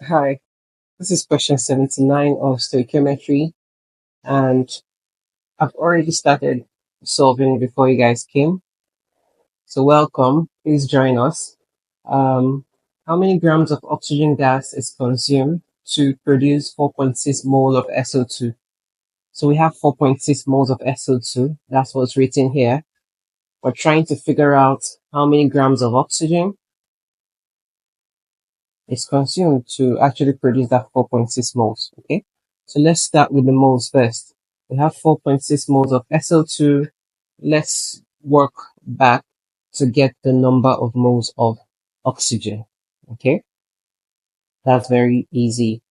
Hi, this is question 79 of Stoichiometry, and I've already started solving before you guys came. So welcome, please join us. Um, how many grams of oxygen gas is consumed to produce 4.6 mole of SO2? So we have 4.6 moles of SO2, that's what's written here. We're trying to figure out how many grams of oxygen is consumed to actually produce that 4.6 moles. Okay, so let's start with the moles first. We have 4.6 moles of SO2. Let's work back to get the number of moles of oxygen. Okay, that's very easy.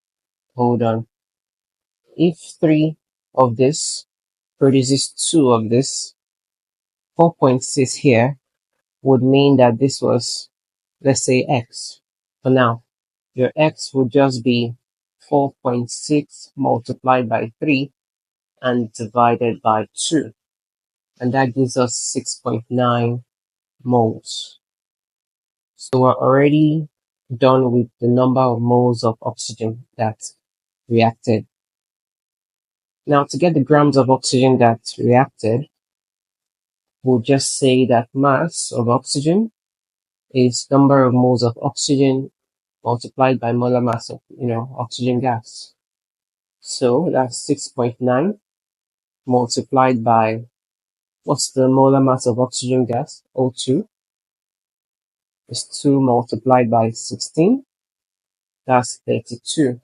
Hold on. If 3 of this produces 2 of this, 4.6 here would mean that this was, let's say, X for now. Your X would just be 4.6 multiplied by 3 and divided by 2. And that gives us 6.9 moles. So we're already done with the number of moles of oxygen that reacted. Now to get the grams of oxygen that reacted, we'll just say that mass of oxygen is number of moles of oxygen multiplied by molar mass of, oxygen gas. So that's 6.9 multiplied by, what's the molar mass of oxygen gas? O2 is 2 multiplied by 16. That's 32.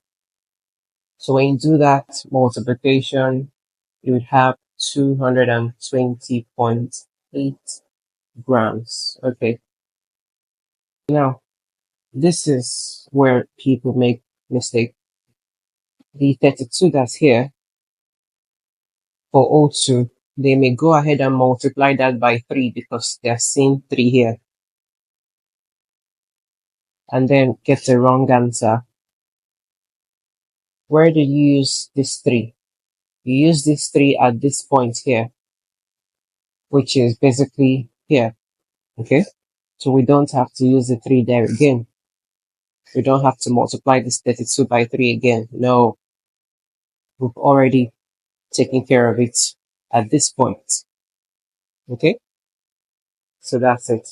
So when you do that multiplication, you would have 220.8 grams. Okay. Now, this is where people make mistake. The 32 that's here for O2, they may go ahead and multiply that by 3 because they're seeing 3 here, and then get the wrong answer. Where do you use this 3? You use this 3 at this point here, which is basically here. Okay? So we don't have to use the 3 there again. We don't have to multiply this 32 by 3 again. No, we've already taken care of it at this point. Okay? So that's it.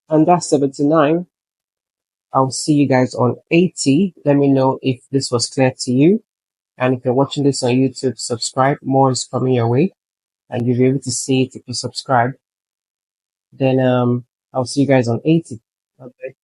And that's 79. I'll see you guys on 80. Let me know if this was clear to you. And if you're watching this on YouTube, subscribe. More is coming your way. And you'll be able to see it if you subscribe. Then I'll see you guys on 80. Okay.